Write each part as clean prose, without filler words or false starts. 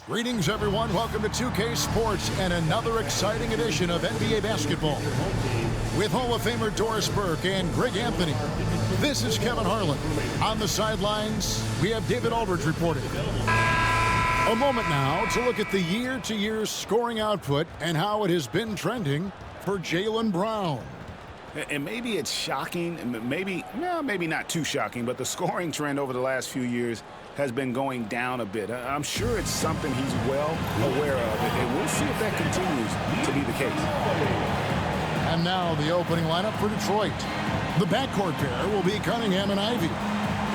Greetings, everyone. Welcome to 2K Sports and another exciting edition of NBA basketball. With Hall of Famer Doris Burke and Greg Anthony, this is Kevin Harlan. On the sidelines, we have David Aldridge reporting. A moment now to look at the year-to-year scoring output and how it has been trending for Jaylen Brown. And maybe it's shocking, maybe not too shocking, but the scoring trend over the last few years has been going down a bit. I'm sure it's something he's well aware of, and we'll see if that continues to be the case. And now the opening lineup for Detroit. The backcourt pair will be Cunningham and Ivy.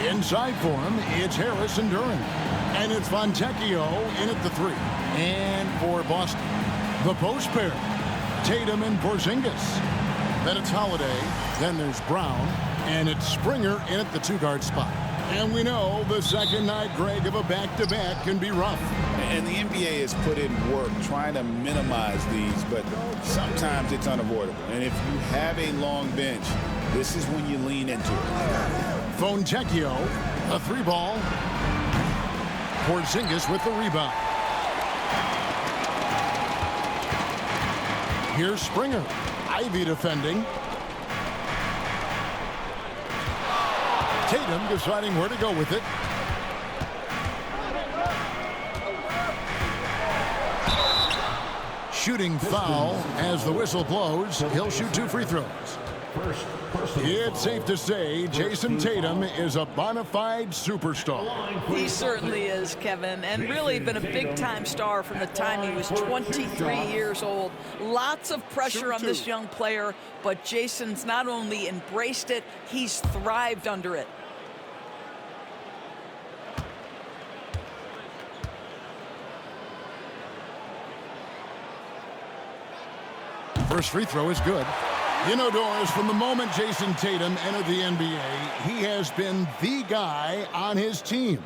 Inside for him, it's Harris and Duren. And it's Fontecchio in at the three. And for Boston, the post pair, Tatum and Porzingis. Then it's Holiday, then there's Brown, and it's Springer in at the two-guard spot. And we know the second night, Greg, of a back-to-back can be rough. And the NBA has put in work trying to minimize these, but sometimes it's unavoidable. And if you have a long bench, this is when you lean into it. Fontecchio, a three ball. Porzingis with the rebound. Here's Springer. Ivy defending. Tatum deciding where to go with it. Shooting foul as the whistle blows. He'll shoot 2 free throws. It's safe to say Jason Tatum is a bona fide superstar. He certainly is, Kevin, and really been a big-time star from the time he was 23 years old. Lots of pressure on this young player, but Jason's not only embraced it, he's thrived under it. First free throw is good. You know, Doris, from the moment Jason Tatum entered the NBA, he has been the guy on his team.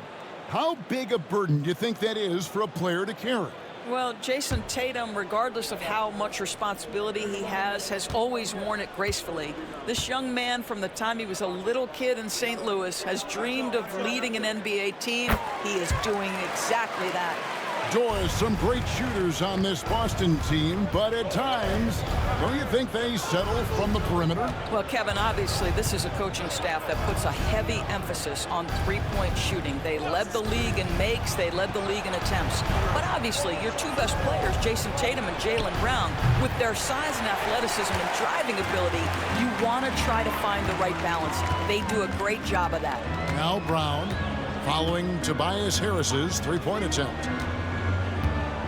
How big a burden do you think that is for a player to carry? Well, Jason Tatum, regardless of how much responsibility he has always worn it gracefully. This young man, from the time he was a little kid in St. Louis, has dreamed of leading an NBA team. He is doing exactly that. Doris, some great shooters on this Boston team, but at times, don't you think they settle from the perimeter? Well, Kevin, obviously, this is a coaching staff that puts a heavy emphasis on three-point shooting. They led the league in makes, they led the league in attempts. But obviously, your two best players, Jason Tatum and Jaylen Brown, with their size and athleticism and driving ability, you want to try to find the right balance. They do a great job of that. Now Brown, following Tobias Harris's three-point attempt.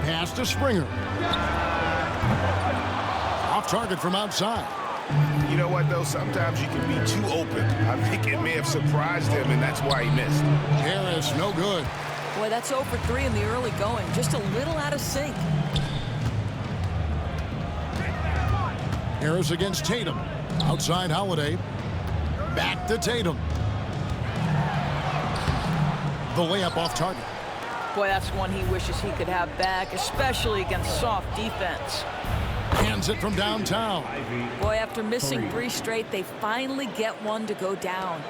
Pass to Springer. Off target from outside. You know what, though? Sometimes you can be too open. I think it may have surprised him, and that's why he missed. Harris, no good. Boy, that's 0 for 3 in the early going. Just a little out of sync. Harris against Tatum. Outside Holiday. Back to Tatum. The layup off target. Boy, that's one he wishes he could have back, especially against soft defense. Hands it from downtown. Boy, after missing 3 straight, they finally get one to go down.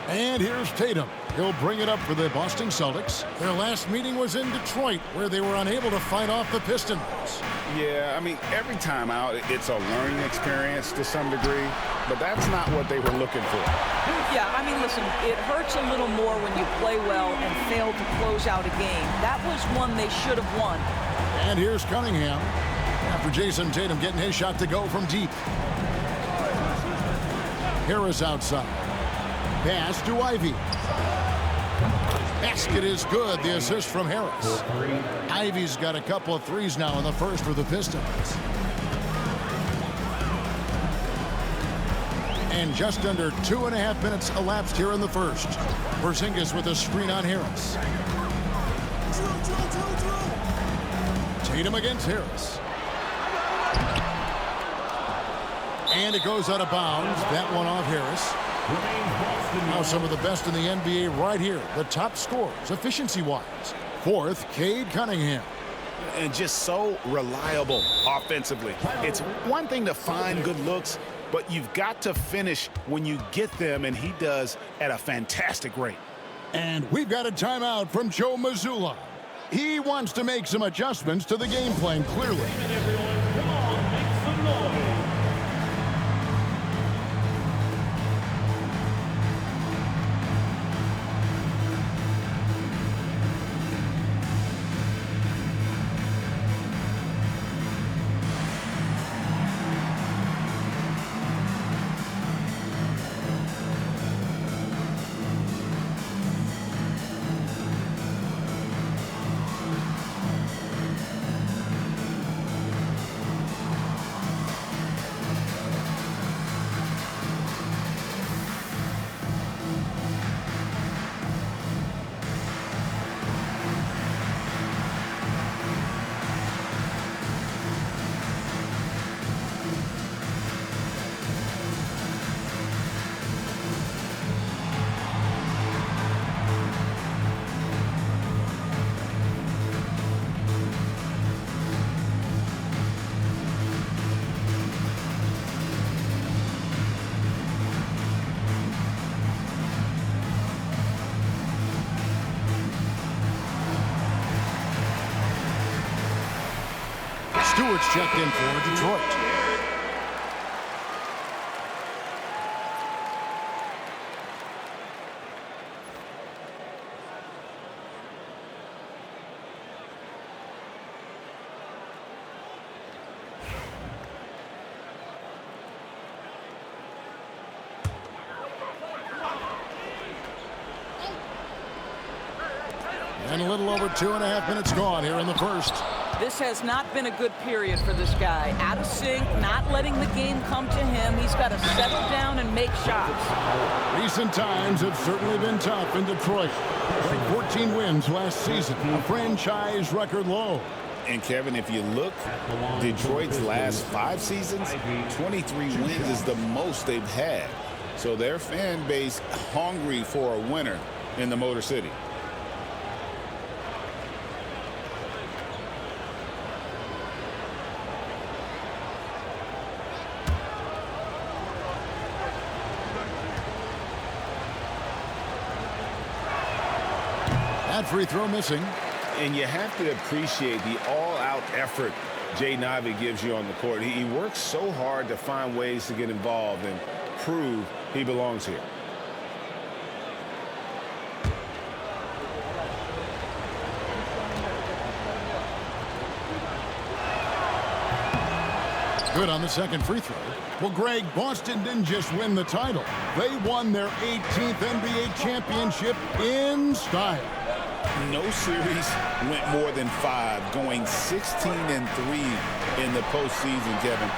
And here's Tatum. He'll bring it up for the Boston Celtics. Their last meeting was in Detroit, where they were unable to fight off the Pistons. Yeah, I mean, every time out, it's a learning experience to some degree, but that's not what they were looking for. Yeah, I mean, listen, it hurts a little more when you play well and fail to close out a game. That was one they should have won. And here's Cunningham. After Jason Tatum getting his shot to go from deep. Harris outside. Pass to Ivy. Basket is good. The assist from Harris. Ivy's got a couple of threes now in the first for the Pistons. And just under 2.5 minutes elapsed here in the first. Porzingis with a screen on Harris. Tatum against Harris. And it goes out of bounds. That one off Harris. Now some of the best in the NBA right here. The top scorers, efficiency-wise. Fourth, Cade Cunningham. And just so reliable offensively. It's one thing to find good looks, but you've got to finish when you get them, and he does at a fantastic rate. And we've got a timeout from Joe Mazzulla. He wants to make some adjustments to the game plan, clearly. Stewart's checked in for Detroit. And a little over 2.5 minutes gone here in the first. This has not been a good period for this guy. Out of sync, not letting the game come to him. He's got to settle down and make shots. Recent times have certainly been tough in Detroit. 14 wins last season, a franchise record low. And, Kevin, if you look, Detroit's last 5 seasons, 23 wins is the most they've had. So their fan base hungry for a winner in the Motor City. That free throw missing. And you have to appreciate the all-out effort Jaden Ivey gives you on the court. He works so hard to find ways to get involved and prove he belongs here. Good on the second free throw. Well, Greg, Boston didn't just win the title. They won their 18th NBA championship in style. No series went more than 5, going 16-3 in the postseason, Kevin.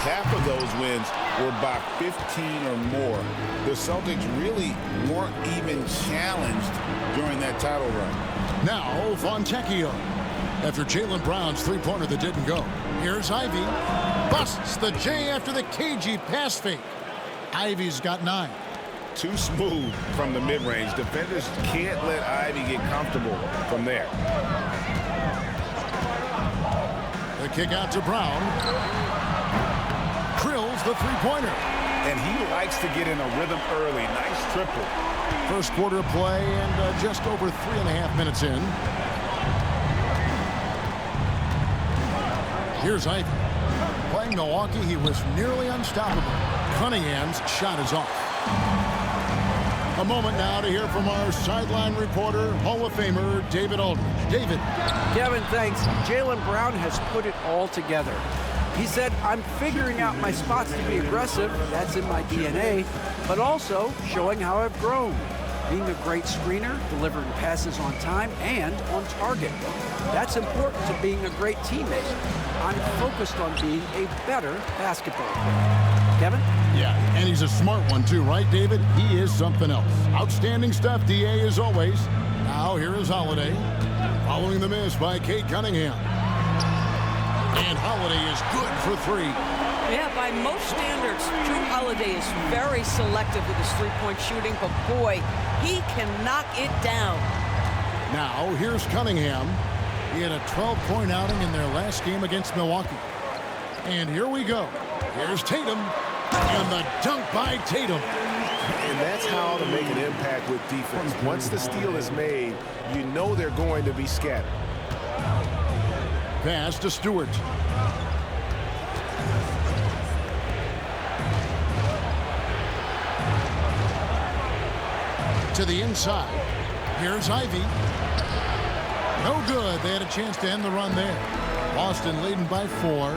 Half of those wins were by 15 or more. The Celtics really weren't even challenged during that title run. Now, Fontecchio. After Jaylen Brown's three-pointer that didn't go. Here's Ivey. Busts the J after the cagey pass fake. Ivey's got 9. Too smooth from the mid-range. Defenders can't let Ivey get comfortable from there. The kick out to Brown. Drills the three-pointer. And he likes to get in a rhythm early. Nice triple. First quarter of play and just over 3.5 minutes in. Here's Ivey. Playing Milwaukee, he was nearly unstoppable. Cunningham's shot is off. A moment now to hear from our sideline reporter, Hall of Famer David Aldridge. David. Kevin, thanks. Jaylen Brown has put it all together. He said, I'm figuring out my spots to be aggressive. That's in my DNA. But also showing how I've grown. Being a great screener, delivering passes on time and on target. That's important to being a great teammate. I'm focused on being a better basketball player. Kevin? Yeah, and he's a smart one too, right, David? He is something else. Outstanding stuff, DA, as always. Now, here is Holiday. Following the miss by Kate Cunningham. And Holiday is good for 3. Yeah, by most standards, Drew Holiday is very selective with his three-point shooting, but boy, he can knock it down. Now, here's Cunningham. He had a 12-point outing in their last game against Milwaukee. And here we go. Here's Tatum. And the dunk by Tatum. And that's how to make an impact with defense. Once the steal is made, you know they're going to be scattered. pass to Stewart. To the inside. Here's Ivy. No good. They had a chance to end the run there. Boston leading by 4.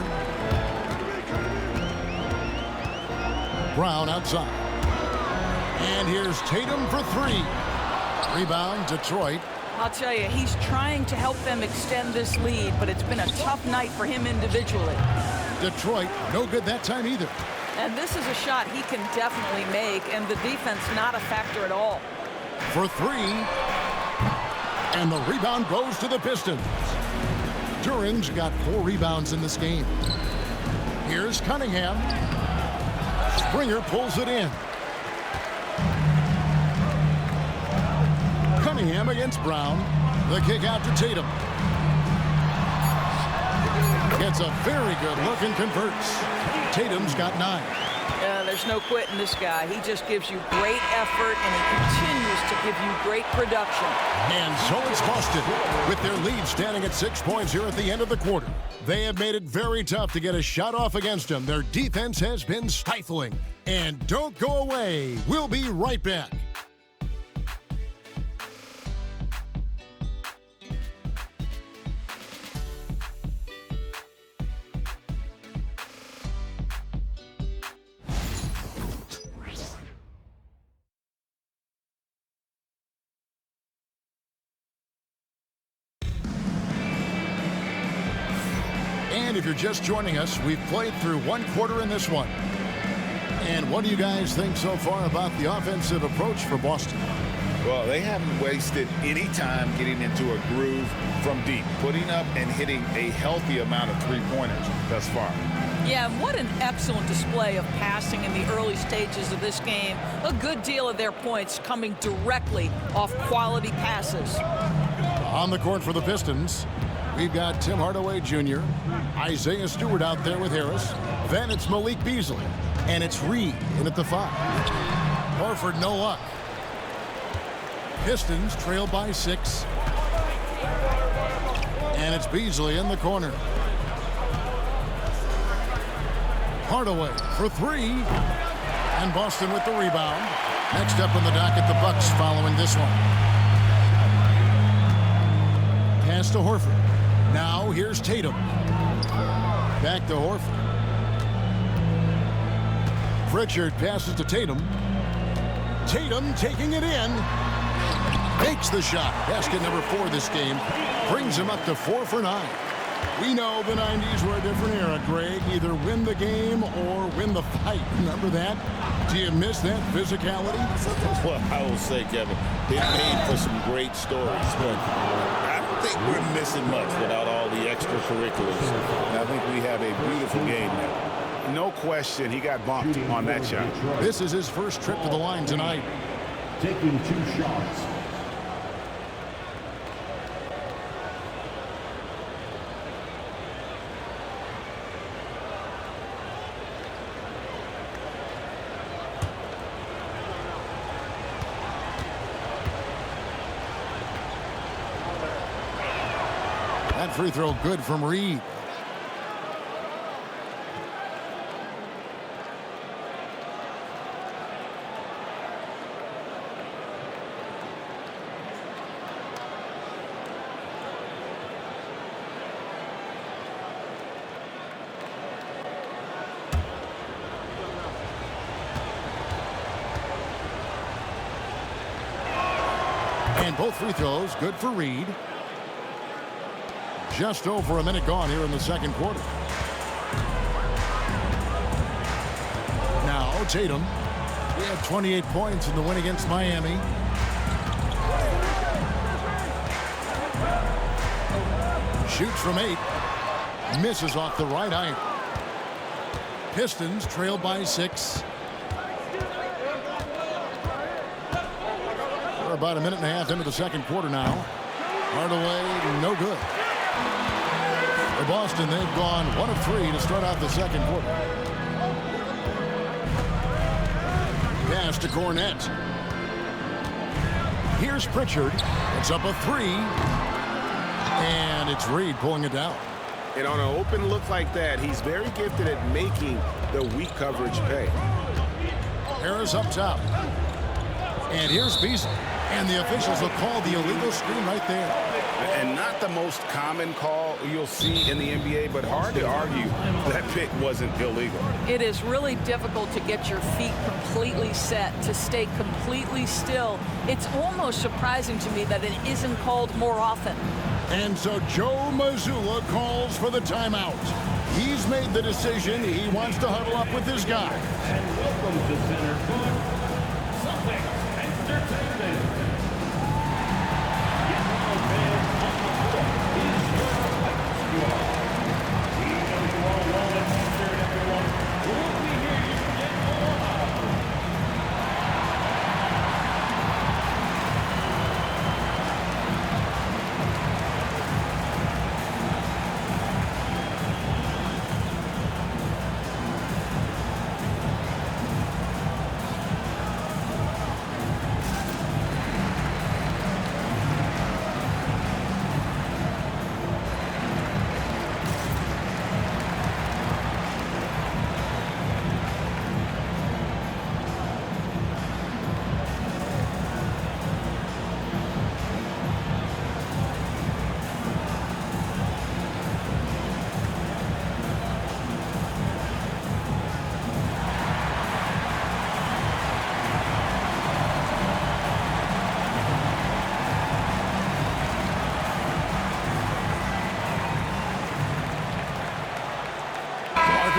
Brown outside. And here's Tatum for 3. Rebound, Detroit. I'll tell you, he's trying to help them extend this lead, but it's been a tough night for him individually. Detroit, no good that time either. And this is a shot he can definitely make, and the defense not a factor at all. For 3. And the rebound goes to the Pistons. Duran's got 4 rebounds in this game. Here's Cunningham. Springer pulls it in. Cunningham against Brown. The kick out to Tatum. Gets a very good look and converts. Tatum's got 9. There's no quitting this guy. He just gives you great effort, and he continues to give you great production. And so it's Boston, with their lead standing at 6 points here at the end of the quarter. They have made it very tough to get a shot off against them. Their defense has been stifling. And don't go away. We'll be right back. And if you're just joining us, we've played through 1 quarter in this one. And what do you guys think so far about the offensive approach for Boston? Well, they haven't wasted any time getting into a groove from deep, putting up and hitting a healthy amount of three-pointers thus far. Yeah, what an excellent display of passing in the early stages of this game. A good deal of their points coming directly off quality passes. On the court for the Pistons, we've got Tim Hardaway Jr., Isaiah Stewart out there with Harris. Then it's Malik Beasley. And it's Reed in at the 5. Horford, no luck. Pistons trail by 6. And it's Beasley in the corner. Hardaway for 3. And Boston with the rebound. Next up on the docket, the Bucks following this one. Pass to Horford. Now here's Tatum. Back to Horford. Pritchard passes to Tatum. Tatum taking it in. Makes the shot. Basket number 4 this game. Brings him up to 4 for 9. We know the 90s were a different era, Greg. Either win the game or win the fight. Remember that? Do you miss that physicality? Well, I will say, Kevin, it made for some great stories, but I don't think we're missing much without all the extracurriculars. And I think we have a beautiful game now. No question, he got bumped on that shot. This is his first trip to the line tonight. Taking 2 shots. That free throw good from Reed. And both free throws good for Reed. Just over a minute gone here in the second quarter. Now Tatum. He had 28 points in the win against Miami. Shoots from 8. Misses off the right iron. Pistons trail by 6. We're about a minute and a half into the second quarter now. Hardaway, no good. For Boston, they've gone 1 of 3 to start out the second quarter. Pass to Cornette. Here's Pritchard. It's up a 3. And it's Reed pulling it down. And on an open look like that, he's very gifted at making the weak coverage pay. Harris up top. And here's Beasley. And the officials will call the illegal screen right there. And not the most common call you'll see in the NBA, but hard to argue that pick wasn't illegal. It is really difficult to get your feet completely set, to stay completely still. It's almost surprising to me that it isn't called more often. And so Joe Mazzulla calls for the timeout. He's made the decision. He wants to huddle up with his guy. And welcome to center court, Celtics Entertainment.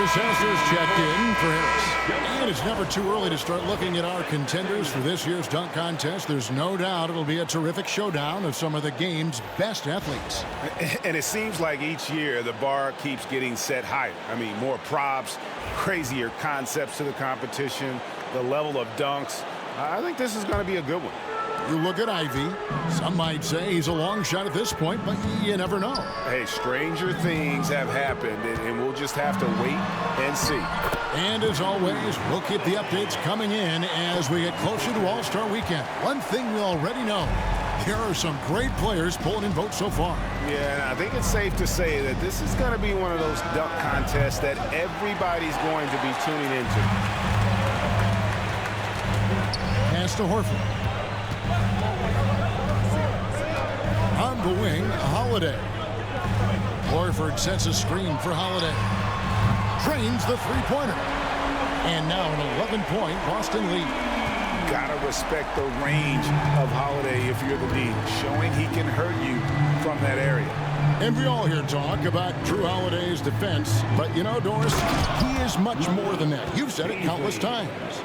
Sensors checked in for Harris. And it's never too early to start looking at our contenders for this year's dunk contest. There's no doubt it'll be a terrific showdown of some of the game's best athletes. And it seems like each year the bar keeps getting set higher. I mean, more props, crazier concepts to the competition, the level of dunks. I think this is going to be a good one. You look at Ivy. Some might say he's a long shot at this point, but you never know. Hey, stranger things have happened, and we'll just have to wait and see. And as always, we'll keep the updates coming in as we get closer to All-Star Weekend. One thing we already know, there are some great players pulling in votes so far. Yeah, and I think it's safe to say that this is going to be one of those dunk contests that everybody's going to be tuning into. Pass to Horford. On the wing, Holiday. Horford sets a screen for Holiday. Drains the three-pointer. And now an 11-point Boston lead. Gotta respect the range of Holiday if you're the D, showing he can hurt you from that area. And we all hear talk about Drew Holiday's defense, but you know, Doris, he is much more than that. You've said it countless times.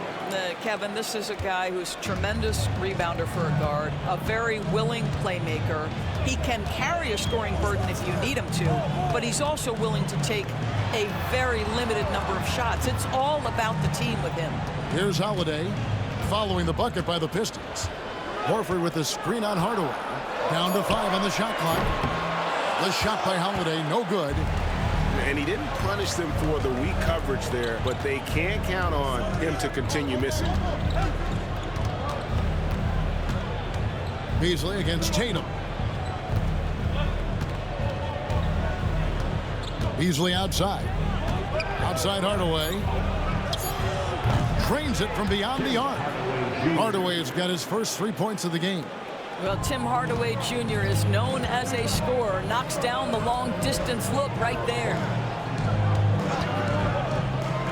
Kevin, this is a guy who's a tremendous rebounder for a guard, a very willing playmaker. He can carry a scoring burden if you need him to, but he's also willing to take a very limited number of shots. It's all about the team with him. Here's Holiday following the bucket by the Pistons. Horford with the screen on Hardaway. Down to 5 on the shot clock. The shot by Holiday, no good. And he didn't punish them for the weak coverage there, but they can't count on him to continue missing. Beasley against Tatum. Beasley outside. Outside Hardaway. Drains it from beyond the arc. Hardaway has got his first 3 points of the game. Well, Tim Hardaway Jr. is known as a scorer. Knocks down the long-distance look right there.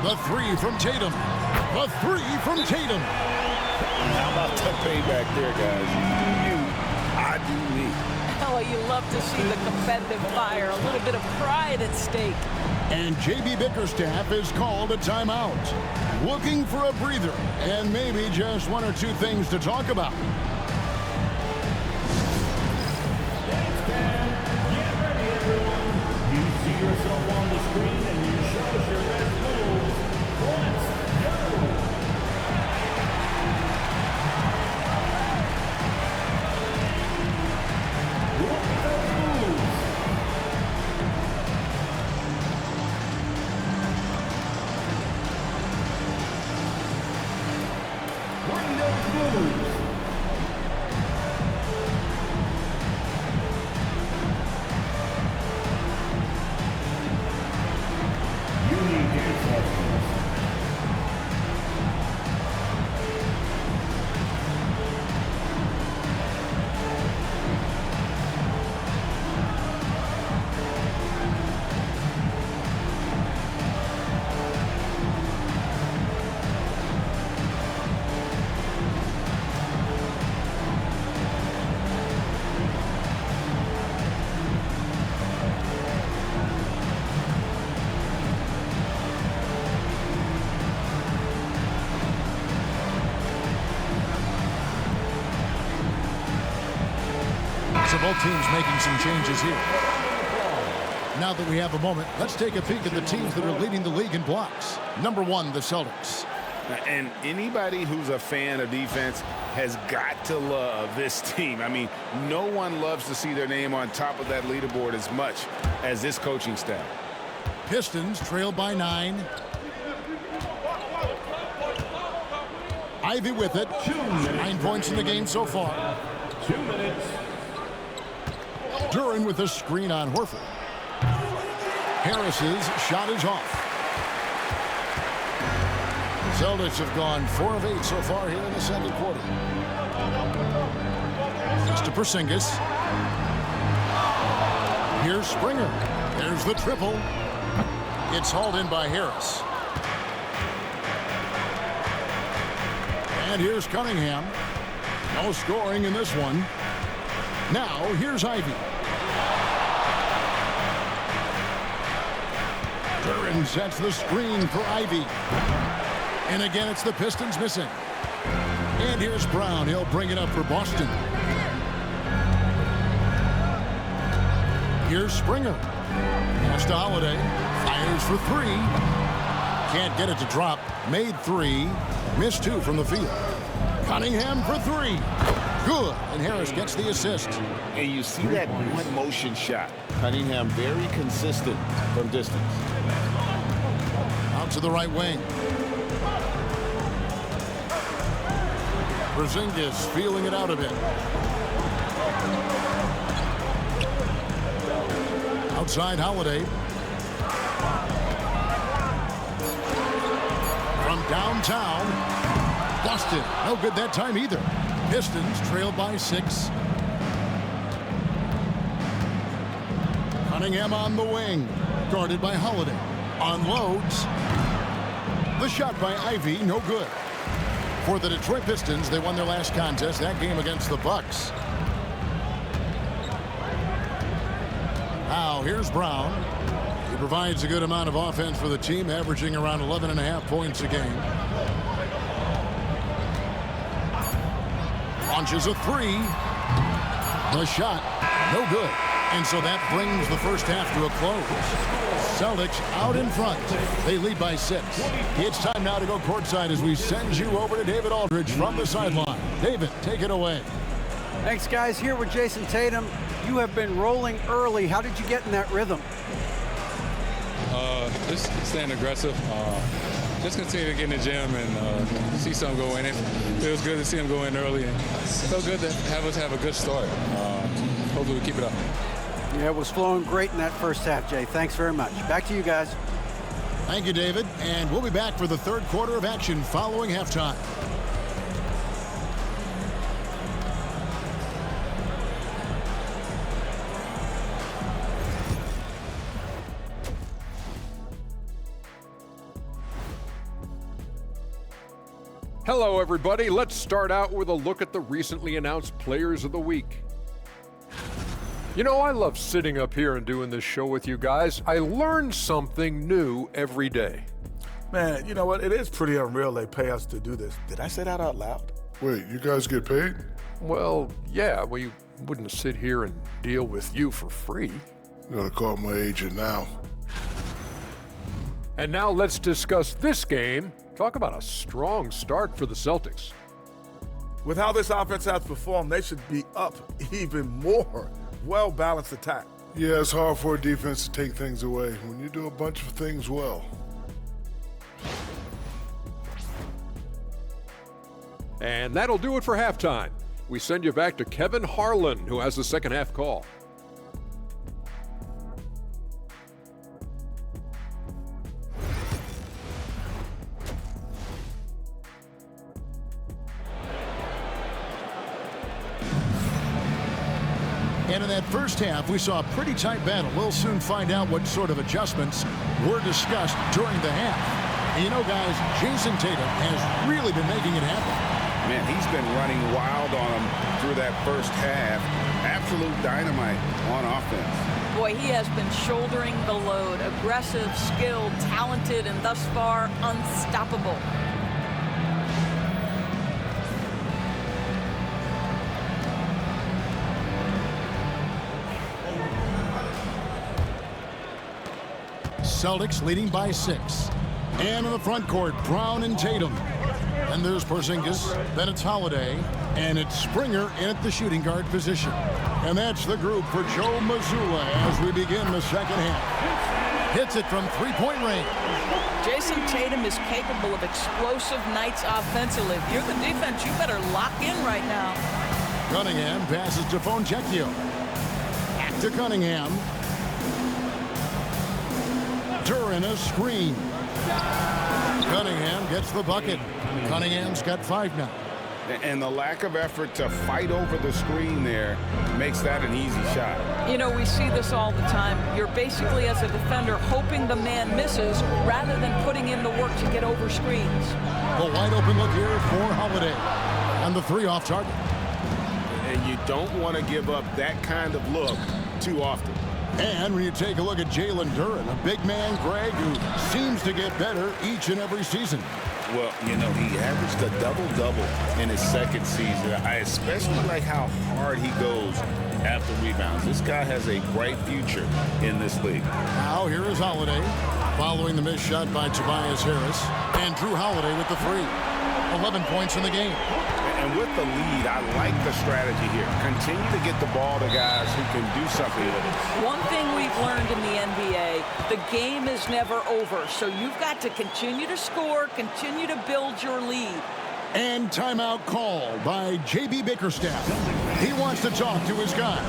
The 3 from Tatum. The 3 from Tatum. How about that payback there, guys? You do you, I do me. Oh, you love to see the competitive fire. A little bit of pride at stake. And J.B. Bickerstaff is called a timeout. Looking for a breather and maybe just 1 or 2 things to talk about. You see yourself on the screen and you show us your best moves. Let's go! Look at those moves. Bring those moves. both teams making some changes here. Now that we have a moment, let's take a peek at the teams that are leading the league in blocks. Number 1, the Celtics. And anybody who's a fan of defense has got to love this team. I mean, no one loves to see their name on top of that leaderboard as much as this coaching staff. Pistons trail by 9. Ivy with it. 9 points in the game so far. 2 minutes. Duran with a screen on Horford. Harris's shot is off. Celtics have gone 4 of 8 so far here in the second quarter. It's to Porzingis. Here's Springer. There's the triple. It's hauled in by Harris. And here's Cunningham. No scoring in this one. Now here's Ivy. Duran sets the screen for Ivy. And again, it's the Pistons missing. And here's Brown. He'll bring it up for Boston. Here's Springer. Pass to Holiday. Fires for 3. Can't get it to drop. Made 3. Missed 2 from the field. Cunningham for 3. Good. And Harris gets the assist. And you see that one motion shot. Cunningham very consistent from distance. Out to the right wing. Porzingis feeling it out a bit. Outside Holiday. From downtown. Busted. No good that time either. Pistons trail by 6. Cunningham on the wing. Guarded by Holiday. Unloads. The shot by Ivy, no good. For the Detroit Pistons, they won their last contest, that game against the Bucks. Now, here's Brown. He provides a good amount of offense for the team, averaging around 11.5 points a game. Launches a 3. The shot, no good. And so that brings the first half to a close. Celtics out in front. They lead by 6. It's time now to go courtside as we send you over to David Aldridge from the sideline. David, take it away. Thanks, guys. Here with Jason Tatum. You have been rolling early. How did you get in that rhythm? Just staying aggressive. Just continue to get in the gym and see something go in. It feels good to see him go in early. And it's so good to have us have a good start. Hopefully we keep it up. Yeah, it was flowing great in that first half, Jay. Thanks very much. Back to you guys. Thank you, David. And we'll be back for the third quarter of action following halftime. Hello, everybody. Let's start out with a look at the recently announced Players of the Week. You know, I love sitting up here and doing this show with you guys. I learn something new every day. Man, you know what? It is pretty unreal they pay us to do this. Did I say that out loud? Wait, you guys get paid? Well, yeah, we wouldn't sit here and deal with you for free. You gotta call my agent now. And now let's discuss this game. Talk about a strong start for the Celtics. With how this offense has performed, they should be up even more. Well-balanced attack. Yeah, it's hard for a defense to take things away when you do a bunch of things well. And that'll do it for halftime. We send you back to Kevin Harlan, who has the second half call. And in that first half, we saw a pretty tight battle. We'll soon find out what sort of adjustments were discussed during the half. And you know, guys, Jason Tatum has really been making it happen. Man, he's been running wild on them through that first half. Absolute dynamite on offense. Boy, he has been shouldering the load. Aggressive, skilled, talented, and thus far unstoppable. Celtics leading by 6. And in the front court, Brown and Tatum. And there's Porzingis, then it's Holiday, and it's Springer in at the shooting guard position. And that's the group for Joe Mazzulla as we begin the second half. Hits it from three-point range. Jason Tatum is capable of explosive nights offensively. If you're the defense, you better lock in right now. Cunningham passes to Fontecchio. Back to Cunningham. Duran a screen. Cunningham gets the bucket. Cunningham's got 5 now. And the lack of effort to fight over the screen there makes that an easy shot. You know, we see this all the time. You're basically, as a defender, hoping the man misses rather than putting in the work to get over screens. The wide open look here for Holiday. And the 3 off target. And you don't want to give up that kind of look too often. And when you take a look at Jalen Duran, a big man, Greg, who seems to get better each and every season. Well, you know, he averaged a double-double in his second season. I especially like how hard he goes after rebounds. This guy has a bright future in this league. Now here is Holiday, following the missed shot by Tobias Harris. And Drew Holiday with the 3. 11 points in the game. And with the lead, I like the strategy here. Continue to get the ball to guys who can do something with it. One thing we've learned in the NBA, the game is never over. So you've got to continue to score, continue to build your lead. And timeout call by J.B. Bickerstaff. He wants to talk to his guys.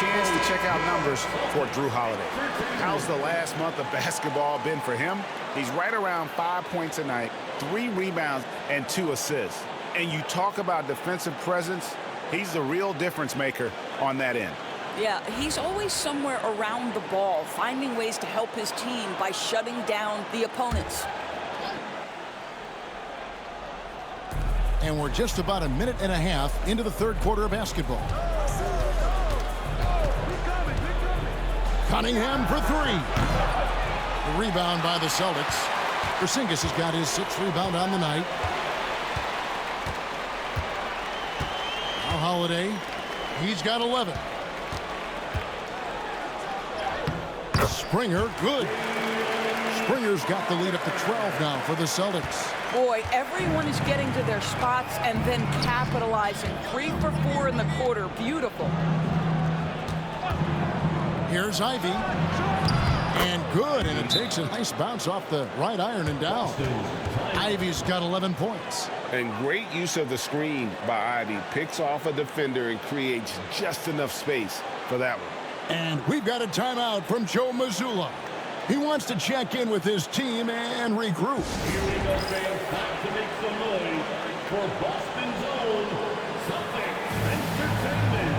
Chance to check out numbers for Drew Holiday. How's the last month of basketball been for him? He's right around 5 points a night, 3 rebounds, and 2 assists. And you talk about defensive presence, he's the real difference maker on that end. Yeah, he's always somewhere around the ball, finding ways to help his team by shutting down the opponents. And we're just about a minute and a half into the third quarter of basketball. Cunningham for 3. The rebound by the Celtics. Porzingis has got his 6th rebound on the night. Now Holiday, he's got 11. Springer, good. Springer's got the lead up to 12 now for the Celtics. Boy, everyone is getting to their spots and then capitalizing. 3 for 4 in the quarter. Beautiful. Here's Ivy. And good, and it takes a nice bounce off the right iron and down. Ivy's got 11 points. And great use of the screen by Ivy. Picks off a defender and creates just enough space for that one. And we've got a timeout from Joe Mazzulla. He wants to check in with his team and regroup. Here we go, fans. Time to make some noise for Boston's own Celtics Entertainment.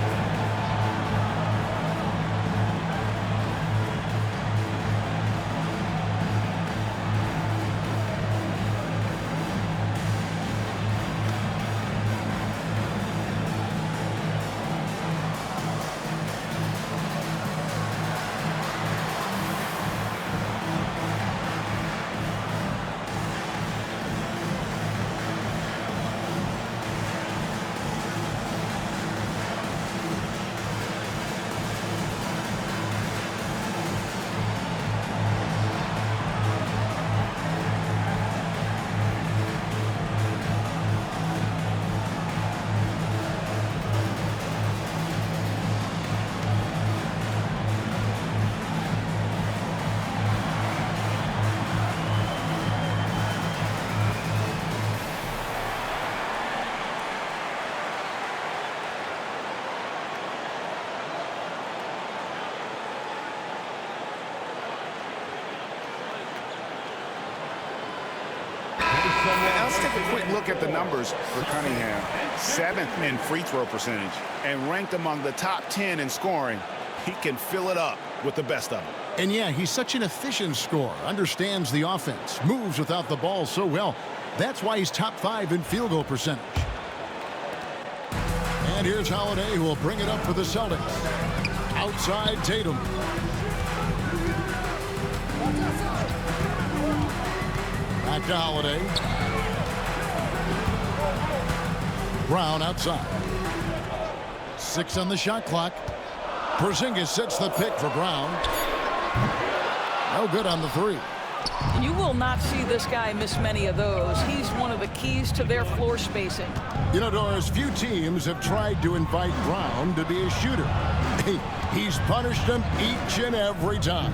Now let's take a quick look at the numbers for Cunningham. 7th in free throw percentage and ranked among the top 10 in scoring. He can fill it up with the best of them. And yeah, he's such an efficient scorer, understands the offense, moves without the ball so well. That's why he's top 5 in field goal percentage. And here's Holiday, who will bring it up for the Celtics. Outside Tatum. Back to Holiday. Brown outside. 6 on the shot clock. Porzingis sets the pick for Brown. No good on the 3. You will not see this guy miss many of those. He's one of the keys to their floor spacing. You know, Doris, few teams have tried to invite Brown to be a shooter. He's punished them each and every time.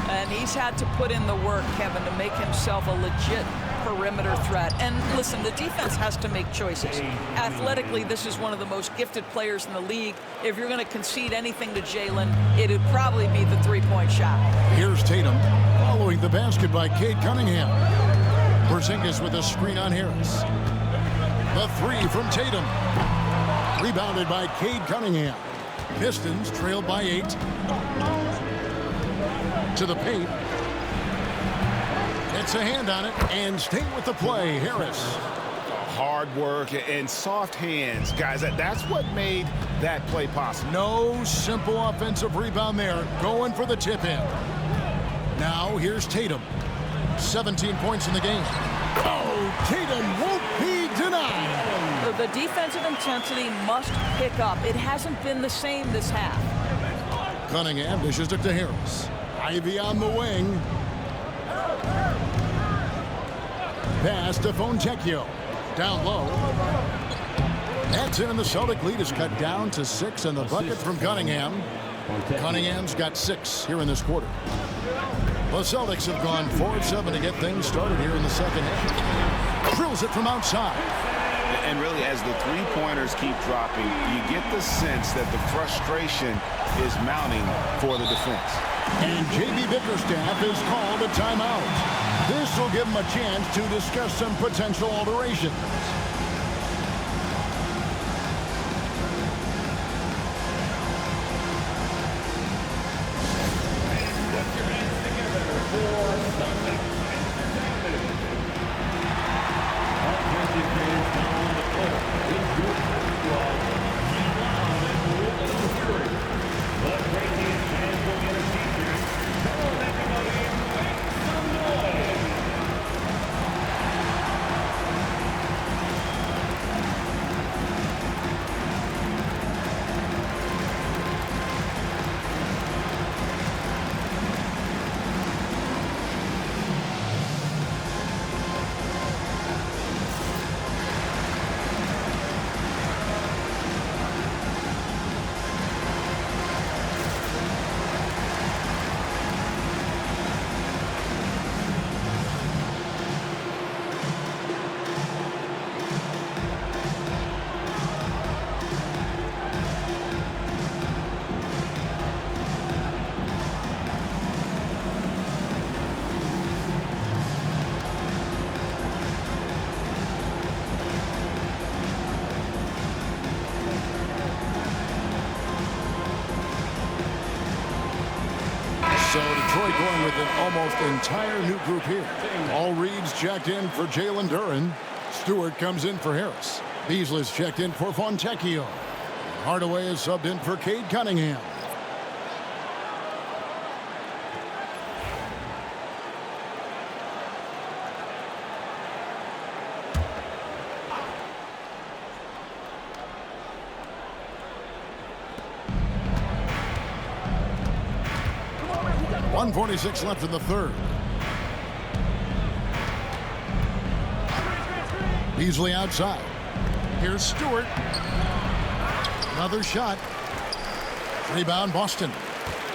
And he's had to put in the work, Kevin, to make himself a legit perimeter threat. And listen, the defense has to make choices. Athletically, this is one of the most gifted players in the league. If you're going to concede anything to Jalen, it'd probably be the three-point shot. Here's Tatum following the basket by Cade Cunningham. Porzingis with a screen on Harris. The 3 from Tatum. Rebounded by Cade Cunningham. Pistons trailed by 8. To the paint. It's a hand on it, and stay with the play, Harris. Hard work and soft hands, guys. That's what made that play possible. No simple offensive rebound there. Going for the tip-in. Now here's Tatum. 17 points in the game. Oh, Tatum won't be denied. The defensive intensity must pick up. It hasn't been the same this half. Cunningham dishes it to Harris. Ivy on the wing. Pass to Fontecchio. Down low. That's in, and the Celtic lead is cut down to 6 on the bucket from Cunningham. Cunningham's got 6 here in this quarter. The Celtics have gone 4 of 7 to get things started here in the second half. Drills it from outside. And really, as the three-pointers keep dropping, you get the sense that the frustration is mounting for the defense. And J.B. Bickerstaff is called a timeout. This will give him a chance to discuss some potential alterations. So Detroit going with an almost entire new group here. All Reed's checked in for Jalen Duren. Stewart comes in for Harris. Beasley's checked in for Fontecchio. Hardaway is subbed in for Cade Cunningham. .146 left in the third. Beasley outside. Here's Stewart. Another shot. Rebound Boston.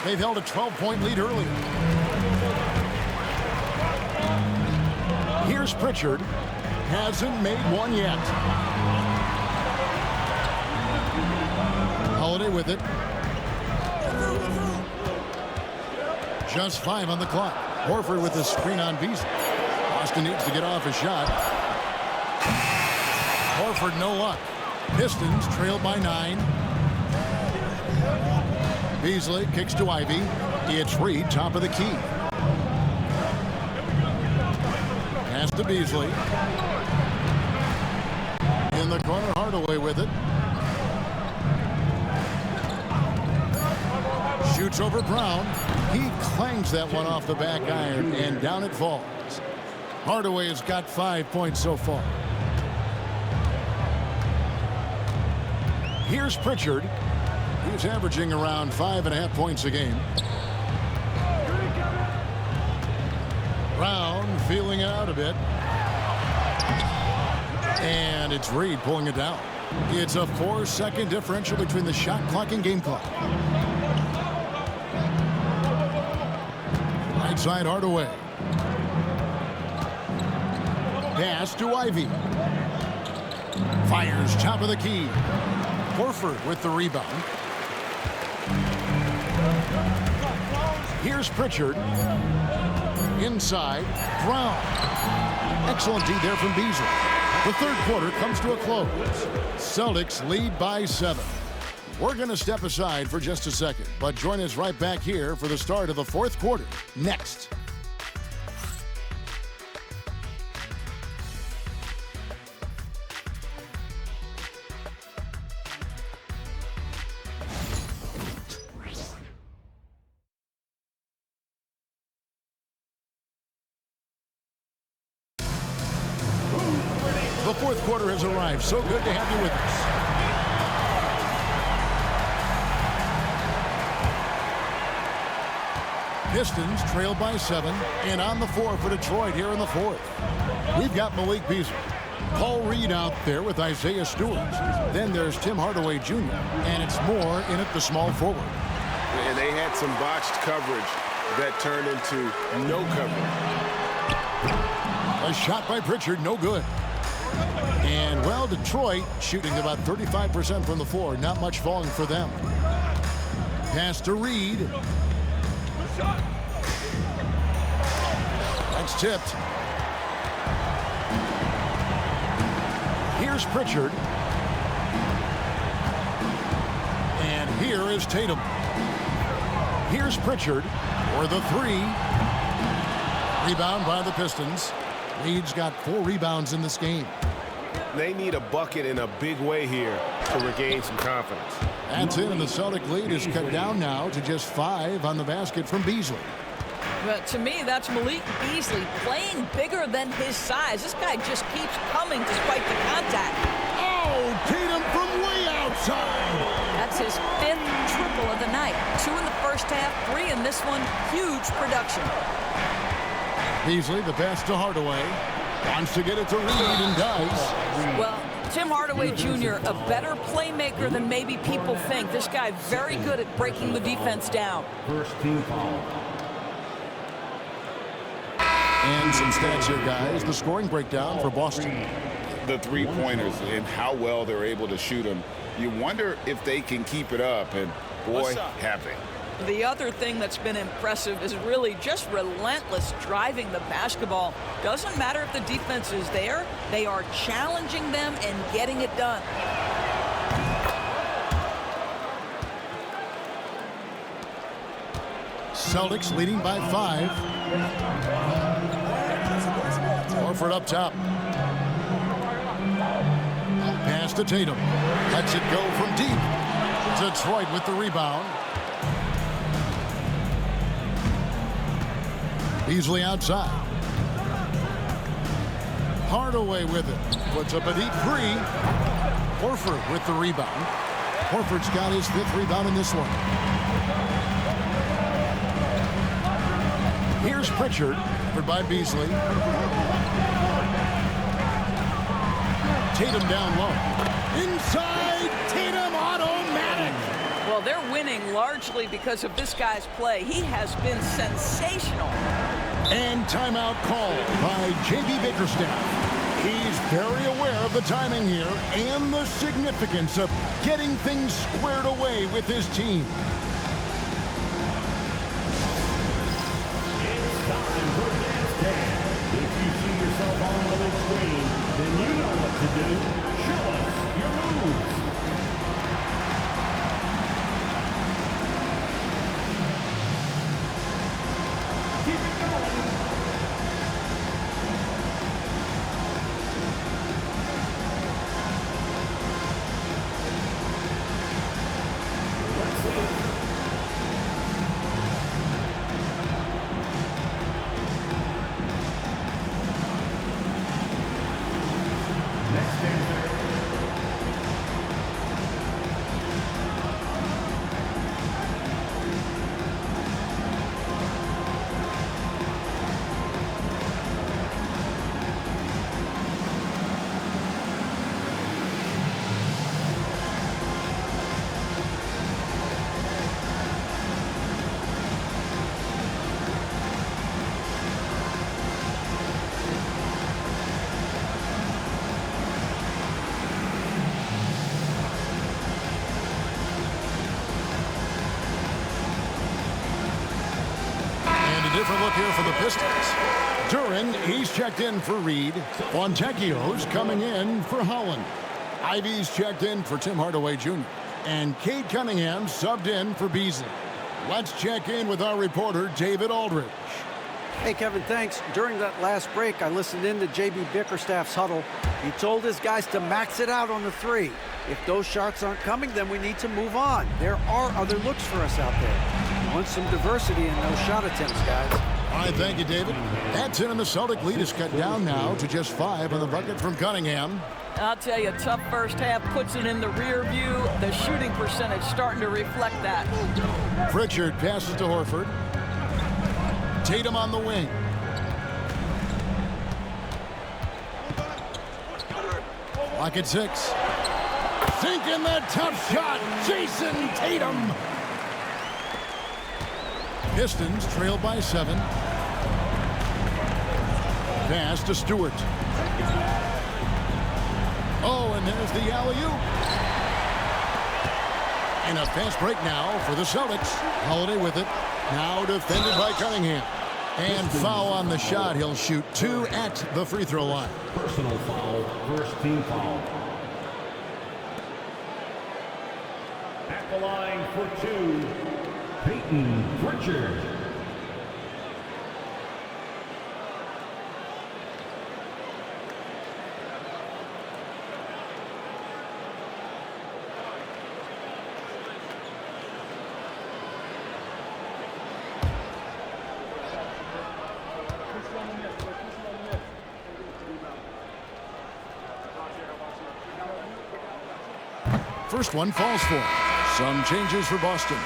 They've held a 12-point lead earlier. Here's Pritchard. Hasn't made one yet. Holiday with it. Just 5 on the clock. Horford with the screen on Beasley. Boston needs to get off a shot. Horford, no luck. Pistons trail by 9. Beasley kicks to Ivy. It's Reed, top of the key. Pass to Beasley. In the corner, Hardaway with it. Shoots over Brown. He clangs that one off the back iron, and down it falls. Hardaway has got 5 points so far. Here's Pritchard. He's averaging around 5.5 points a game. Brown feeling it out a bit. And it's Reed pulling it down. It's a 4-second differential between the shot clock and game clock. Right side Hardaway. Pass to Ivy. Fires top of the key. Horford with the rebound. Here's Pritchard. Inside, Brown. Excellent D there from Beasley. The third quarter comes to a close. Celtics lead by 7. We're going to step aside for just a second, but join us right back here for the start of the fourth quarter next. The fourth quarter has arrived. So good to have you with us. Pistons trail by 7 and on the floor for Detroit here in the fourth. We've got Malik Beasley. Paul Reed out there with Isaiah Stewart. Then there's Tim Hardaway Jr. And it's Moore in at the small forward. And they had some botched coverage that turned into no coverage. A shot by Pritchard, no good. And, well, Detroit shooting about 35% from the floor. Not much falling for them. Pass to Reed. That's tipped. Here's Pritchard. And here is Tatum. Here's Pritchard for the 3. Rebound by the Pistons. Reed's got 4 rebounds in this game. They need a bucket in a big way here to regain some confidence. That's it, and the Celtic lead is cut down now to just 5 on the basket from Beasley. But to me, that's Malik Beasley playing bigger than his size. This guy just keeps coming despite the contact. Oh, Tatum from way outside. That's his 5th triple of the night. 2 in the first half, 3 in this one. Huge production. Beasley, the pass to Hardaway. Wants to get it to Reed and does. Well, Tim Hardaway Jr., a better playmaker than maybe people think. This guy very good at breaking the defense down. First team foul. And some stats here, guys. The scoring breakdown for Boston. The three-pointers and how well they're able to shoot them. You wonder if they can keep it up, and boy, have they. The other thing that's been impressive is really just relentless driving the basketball. Doesn't matter if the defense is there, they are challenging them and getting it done. Celtics leading by 5. Horford up top. Pass to Tatum. Lets it go from deep. Detroit with the rebound. Beasley outside. Hardaway with it. Puts up a deep 3. Horford with the rebound. Horford's got his 5th rebound in this one. Here's Pritchard. Covered by Beasley. Tatum down low. Inside, Tatum automatic. Well, they're winning largely because of this guy's play. He has been sensational. And timeout called by J.B. Bickerstaff. He's very aware of the timing here and the significance of getting things squared away with his team. It's time for Dance Dance. If you see yourself on the big screen, then you know what to do. Show us Different look here for the Pistons. Duren, he's checked in for Reed. Fontecchio's coming in for Holland. Ivy's checked in for Tim Hardaway Jr. And Cade Cunningham subbed in for Beasley. Let's check in with our reporter, David Aldridge. Hey, Kevin, thanks. During that last break, I listened in to J.B. Bickerstaff's huddle. He told his guys to max it out on the three. If those shots aren't coming, then we need to move on. There are other looks for us out there. We want some diversity in those shot attempts, guys. All right, thank you, David. That's it, and the Celtic lead is cut down now to just 5 on the bucket from Cunningham. I'll tell you, tough first half puts it in the rear view. The shooting percentage starting to reflect that. Pritchard passes to Horford. Tatum on the wing. Lock at 6. Sinking the tough shot, Jason Tatum. Pistons trail by 7. Pass to Stewart. Oh, and there's the alley-oop. And a fast break now for the Celtics. Holiday with it. Now defended by Cunningham. And foul on the shot. He'll shoot 2 at the free throw line. Personal foul, first team foul. At the line for 2, Peyton Pritchard. First one falls for him. Some changes for Boston.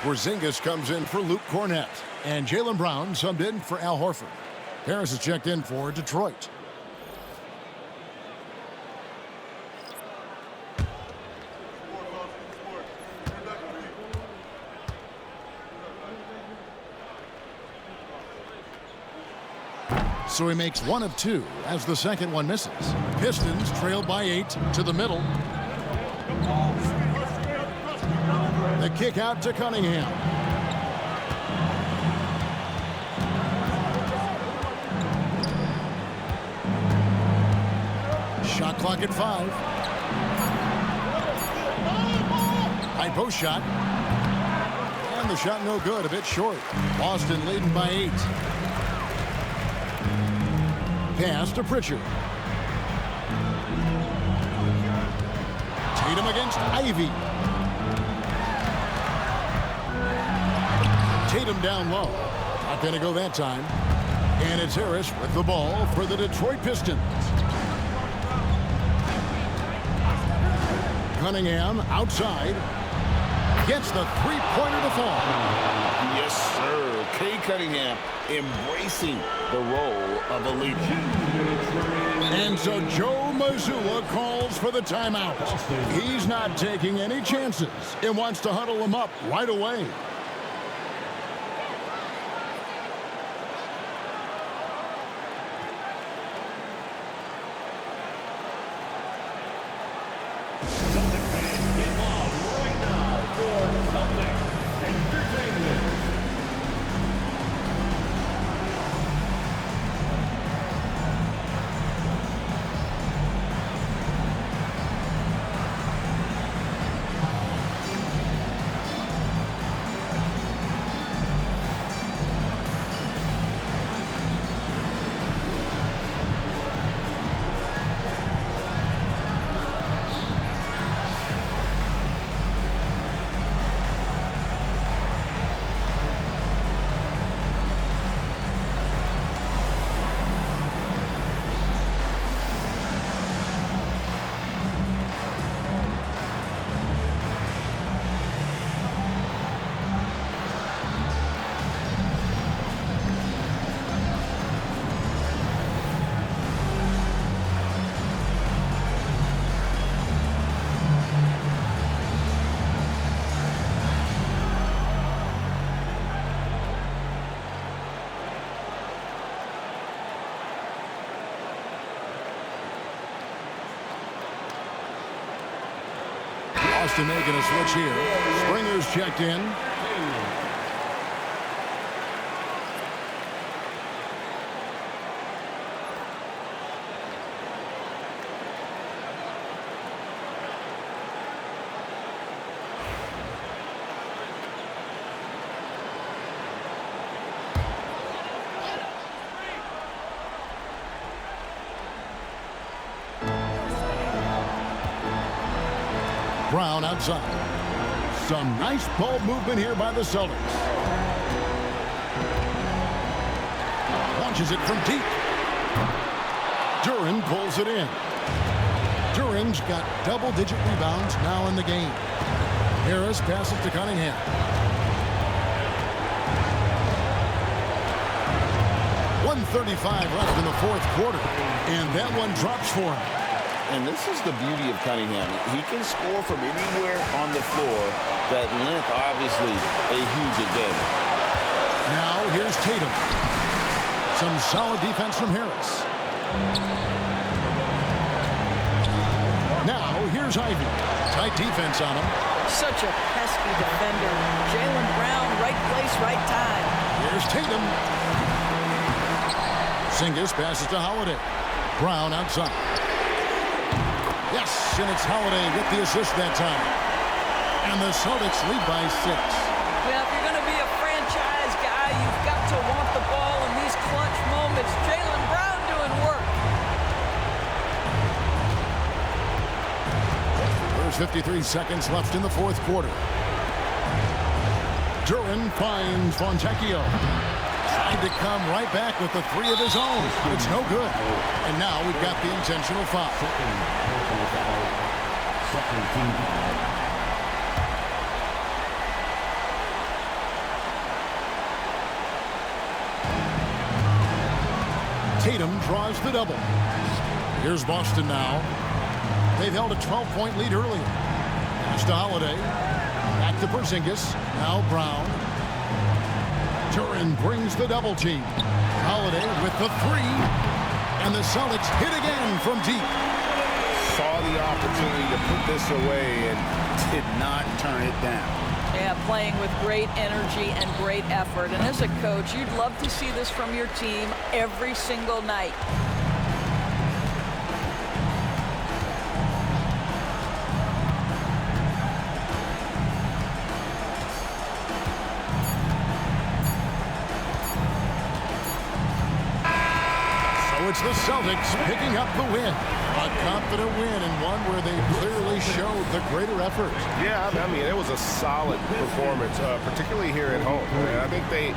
Porzingis comes in for Luke Cornett. And Jaylen Brown subbed in for Al Horford. Harris is checked in for Detroit. So he makes 1 of 2 as the second one misses. Pistons trail by 8 to the middle. The kick out to Cunningham. Shot clock at 5. High post shot. And the shot no good, a bit short. Boston leading by 8. Pass to Pritchard. Tatum against Ivy. Tatum down low. Not going to go that time. And it's Harris with the ball for the Detroit Pistons. Cunningham outside. Gets the three-pointer to fall. Yes, sir. Cade Cunningham embracing the role of a leader. And so Joe Mazzulla calls for the timeout. He's not taking any chances and wants to huddle him up right away. Boston making a switch here. Springer's checked in. Brown outside. Some nice ball movement here by the Celtics. Launches it from deep. Duran pulls it in. Duran's got double-digit rebounds now in the game. Harris passes to Cunningham. .135 left in the fourth quarter, and that one drops for him. And this is the beauty of Cunningham. He can score from anywhere on the floor. That length, obviously, a huge advantage. Now, here's Tatum. Some solid defense from Harris. Now, here's Ivy. Tight defense on him. Such a pesky defender. Jaylen Brown, right place, right time. Here's Tatum. Porzingis passes to Holiday. Brown outside. Yes, and it's Holiday with the assist that time. And the Celtics lead by 6. Well, if you're going to be a franchise guy, you've got to want the ball in these clutch moments. Jaylen Brown doing work. There's 53 seconds left in the fourth quarter. Duran finds Fontecchio. Tried to come right back with the 3 of his own. It's no good. And now we've got the intentional foul. Tatum draws the double. Here's Boston now. They've held a 12-point lead earlier. Pass to Holiday. Back to Porzingis. Now Brown. Duran brings the double team. Holiday with the 3. And the Celtics hit again from deep. Saw the opportunity to put this away and did not turn it down. Yeah, playing with great energy and great effort. And as a coach, you'd love to see this from your team every single night. It's the Celtics picking up the win. A confident win and one where they clearly showed the greater effort. Yeah, I mean, it was a solid performance, particularly here at home. I think they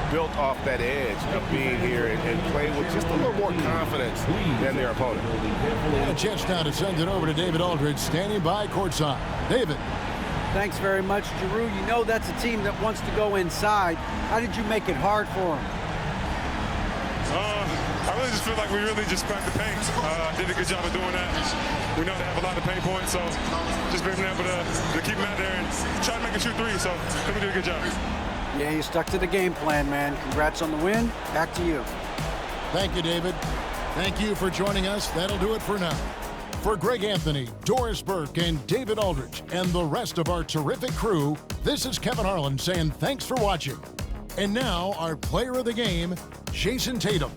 built off that edge of being here and playing with just a little more confidence than their opponent. And a chance now to send it over to David Aldridge, standing by courtside. David. Thanks very much, Giroux. You know that's a team that wants to go inside. How did you make it hard for them? I really just feel like we really just cracked the paint. Did a good job of doing that. We know they have a lot of pain points, so just being able to keep them out there and try to make them shoot 3. So I think we did a good job. Yeah, you stuck to the game plan, man. Congrats on the win. Back to you. Thank you, David. Thank you for joining us. That'll do it for now. For Greg Anthony, Doris Burke, and David Aldridge, and the rest of our terrific crew, this is Kevin Harlan saying thanks for watching. And now, our player of the game, Jason Tatum.